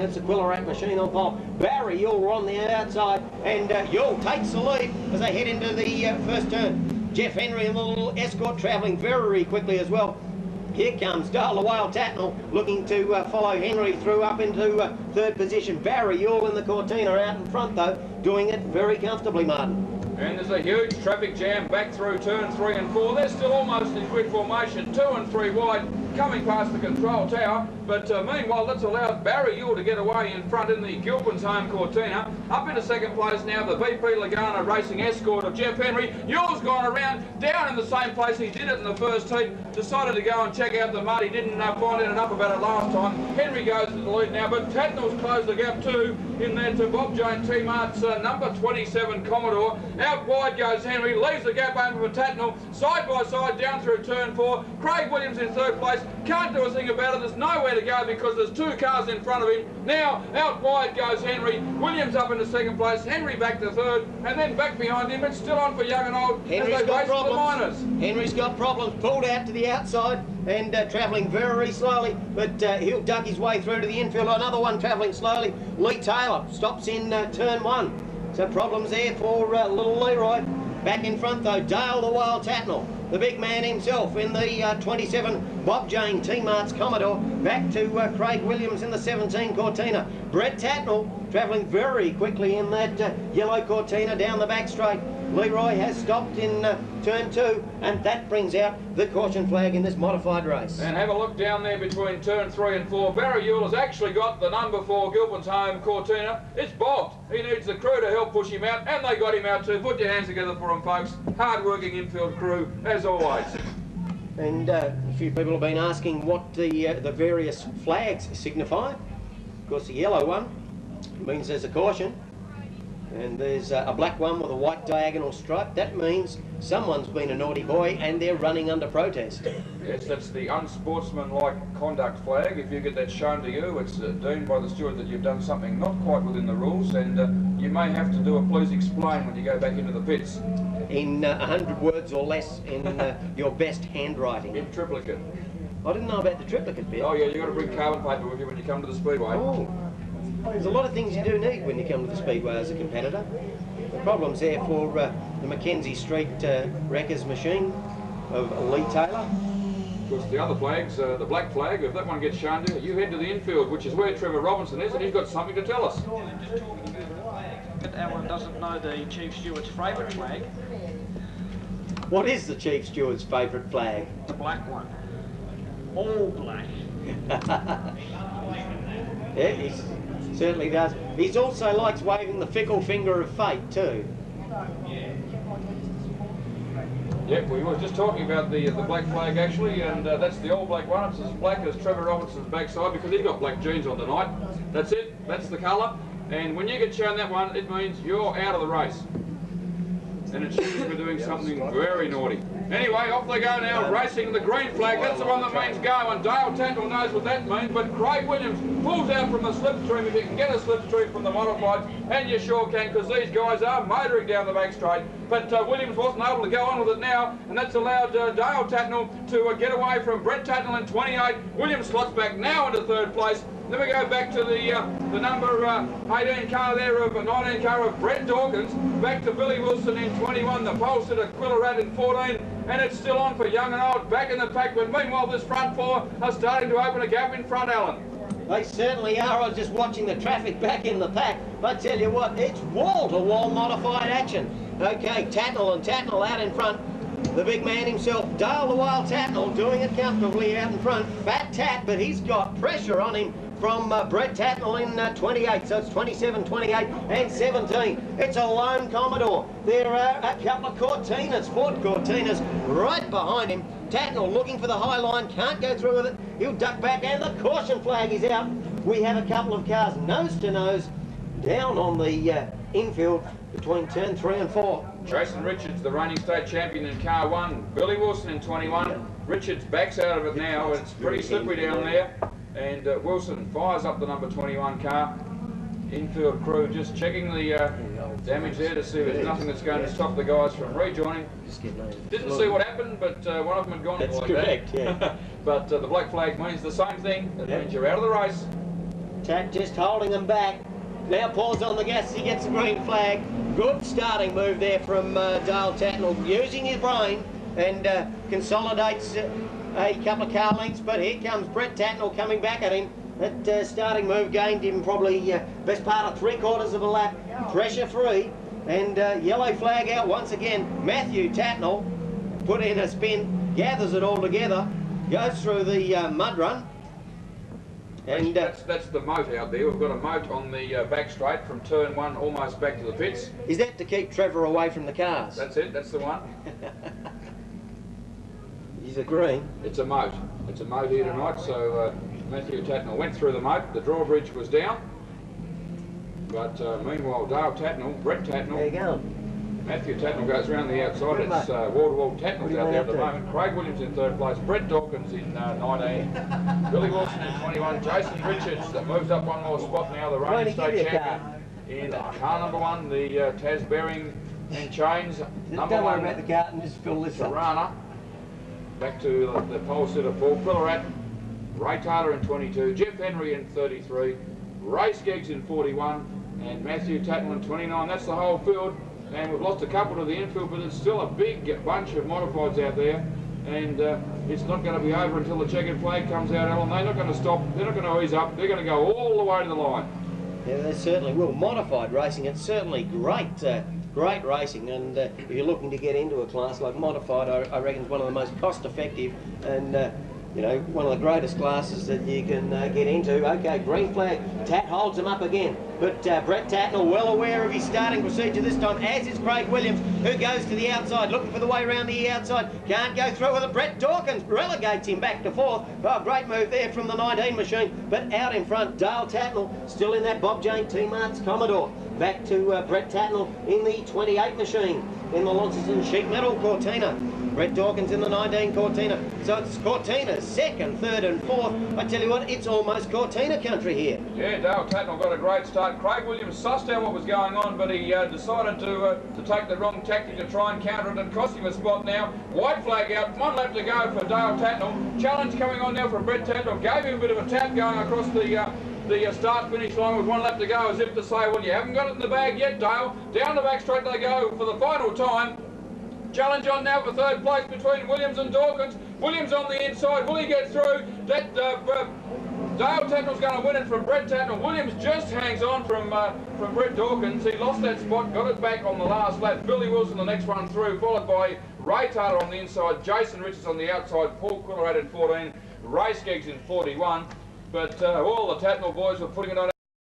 It's a Quillarat machine on pole. Barry Yule on the outside, and Yule takes the lead as they head into the first turn. Jeff Henry and the little escort travelling very quickly as well. Here comes Dale the Wild Tatnall looking to follow Henry through up into third position. Barry Yule in the Cortina out in front though, doing it very comfortably, Martin. And there's a huge traffic jam back through turn 3 and 4. They're still almost in grid formation, 2 and 3 wide, coming past the control tower. But meanwhile, that's allowed Barry Yule to get away in front in the Gilpin's home Cortina. Up into second place now, the VP Lagana Racing escort of Jeff Henry. Yule's gone around, down in the same place he did it in the first heat. Decided to go and check out the mud. He didn't find out enough about it last time. Henry goes to the lead now, but Tatnall's closed the gap too in that Bob Jane T-Mart's number 27 Commodore. Out wide goes Henry, leaves the gap open for Tatnall, side by side down through turn 4. Craig Williams in third place, can't do a thing about it, there's nowhere to go because there's 2 cars in front of him. Now out wide goes Henry, Williams up into second place, Henry back to third, and then back behind him. It's still on for Young and Old. Henry's got problems. Henry's got problems, pulled out to the outside and travelling very slowly, but he'll duck his way through to the infield. Another one travelling slowly. Lee Taylor stops in turn 1. So problems there for little Leroy. Back in front though, Dale the Wild Tatnall, the big man himself in the 27 Bob Jane T-Mart's Commodore. Back to Craig Williams in the 17 Cortina. Brett Tatnall travelling very quickly in that yellow Cortina down the back straight. Leroy has stopped in turn 2, and that brings out the caution flag in this modified race. And have a look down there between turn 3 and 4. Barry Yule has actually got the number 4 Gilpin's home Cortina. It's bogged. He needs the crew to help push him out, and they got him out too. Put your hands together for him, folks. Hard-working infield crew, as always. And a few people have been asking what the various flags signify. Of course, the yellow one means there's a caution. And there's a black one with a white diagonal stripe. That means someone's been a naughty boy and they're running under protest. Yes, that's the unsportsmanlike conduct flag. If you get that shown to you, it's deemed by the steward that you've done something not quite within the rules, and you may have to do a please explain when you go back into the pits. In 100 words or less in your best handwriting. In triplicate. I didn't know about the triplicate bit. Oh yeah, you've got to bring carbon paper with you when you come to the Speedway. Oh. There's a lot of things you do need when you come to the Speedway as a competitor. The problem's there for the Mackenzie Street Wreckers machine of Lee Taylor. Of course, the other flags, the black flag, if that one gets shown to you, you head to the infield, which is where Trevor Robinson is, and he's got something to tell us. But Alan doesn't know the Chief Steward's favourite flag. What is the Chief Steward's favourite flag? The black one. All black. Yeah, he certainly does. He also likes waving the fickle finger of fate too. Yep, we were just talking about the black flag actually, and that's the all black one. It's as black as Trevor Robinson's backside because he's got black jeans on tonight. That's it, that's the colour. And when you get shown that one, it means you're out of the race. And it shows we're doing something very naughty. Anyway, off they go now, racing the green flag. That's the one that means go, and Dale Tatnall knows what that means, but Craig Williams pulls out from the slipstream. If you can get a slipstream from the modified, and you sure can, because these guys are motoring down the back straight. But Williams wasn't able to go on with it now, and that's allowed Dale Tatnall to get away from Brett Tatnall in 28. Williams slots back now into third place. Then we go back to the number 18 car there of 19 car of Brett Dawkins. Back to Billy Wilson in 21. The pole sitter Quillarat in 14. And it's still on for Young and Old back in the pack. But meanwhile, this front 4 are starting to open a gap in front, Alan. They certainly are. I was just watching the traffic back in the pack. But I tell you what, it's wall-to-wall modified action. Okay, Tatnall and Tatnall out in front. The big man himself, Dale the Wild Tatnall, doing it comfortably out in front. Fat Tat, but he's got pressure on him from Brett Tatnall in 28, so it's 27, 28 and 17. It's a lone Commodore. There are a couple of Cortinas, Ford Cortinas, right behind him. Tatnall looking for the high line, can't go through with it. He'll duck back, and the caution flag is out. We have a couple of cars nose to nose down on the infield between turn 3 and 4. Jason Richards, the reigning state champion in car 1. Billy Wilson in 21. Richards backs out of it now. It's pretty slippery down there. And Wilson fires up the number 21 car. Infield crew just checking the damage there to see if there's nothing that's going to stop the guys from rejoining. Didn't see what happened, but one of them had gone That's like correct, that. Yeah. But the black flag means the same thing. It means you're out of the race. Tat just holding them back. Now Paul's on the gas, he gets the green flag. Good starting move there from Dale Tatnall, using his brain, and consolidates a couple of car lengths, but here comes Brett Tatnall coming back at him. That starting move gained him probably best part of 3/4 of a lap, pressure free, and yellow flag out once again. Matthew Tatnall put in a spin, gathers it all together, goes through the mud run. And that's the moat out there. We've got a moat on the back straight from turn 1 almost back to the pits. Is that to keep Trevor away from the cars? That's it, that's the one. He's a green. It's a moat. It's a moat here tonight, so Matthew Tatnall went through the moat. The drawbridge was down. But meanwhile, Dale Tatnall, Brett Tatnall, There you go. Matthew Tatnall goes round the outside. It's wall-to-wall Tatnall's out there at the moment. Craig Williams in 3rd place, Brett Dawkins in 19, Billy Wilson in 21, Jason Richards that moves up one more spot now, the reigning state champion in car number 1, the Taz Bearing and Chains. Number Don't worry 1, about the cart and just fill this up. Tirana. Back to the pole sitter, Paul Quillarat, Ray Taylor in 22, Jeff Henry in 33, Ray Skeggs in 41, and Matthew Tatnall in 29. That's the whole field. And we've lost a couple to the infield, but it's still a big bunch of modifieds out there, and it's not going to be over until the checkered flag comes out, Alan. They're not going to stop, they're not going to ease up, they're going to go all the way to the line. Yeah, they certainly will. Modified racing, it's certainly great, great racing, and if you're looking to get into a class like modified, I reckon it's one of the most cost-effective and you know, one of the greatest classes that you can get into. Okay, green flag. Tat holds him up again. But Brett Tatnall well aware of his starting procedure this time, as is Craig Williams, who goes to the outside, looking for the way around the outside. Can't go through with it. Brett Dawkins relegates him back to 4th. Oh, great move there from the 19 machine. But out in front, Dale Tatnall, still in that Bob Jane T-Mart's Commodore. Back to Brett Tatnall in the 28 machine, in the Launceston Sheet Metal Cortina. Brett Dawkins in the 19 Cortina. So it's Cortina, 2nd, 3rd and 4th. I tell you what, it's almost Cortina country here. Yeah, Dale Tatnall got a great start. Craig Williams sussed out what was going on, but he decided to take the wrong tactic to try and counter it and cost him a spot now. White flag out, 1 lap to go for Dale Tatnall. Challenge coming on now from Brett Tatnall. Gave him a bit of a tap going across the start-finish line with 1 lap to go, as if to say, well, you haven't got it in the bag yet, Dale. Down the back straight they go for the final time. Challenge on now for 3rd place between Williams and Dawkins. Williams on the inside. Will he get through? That Dale Tatnall's going to win it from Brett Tatnall. Williams just hangs on from Brett Dawkins. He lost that spot, got it back on the last lap. Billy Wilson the next one through, followed by Ray Taylor on the inside, Jason Richards on the outside, Paul Quillarat in 14, Ray Skeggs in 41. But all the Tatnall boys were putting it on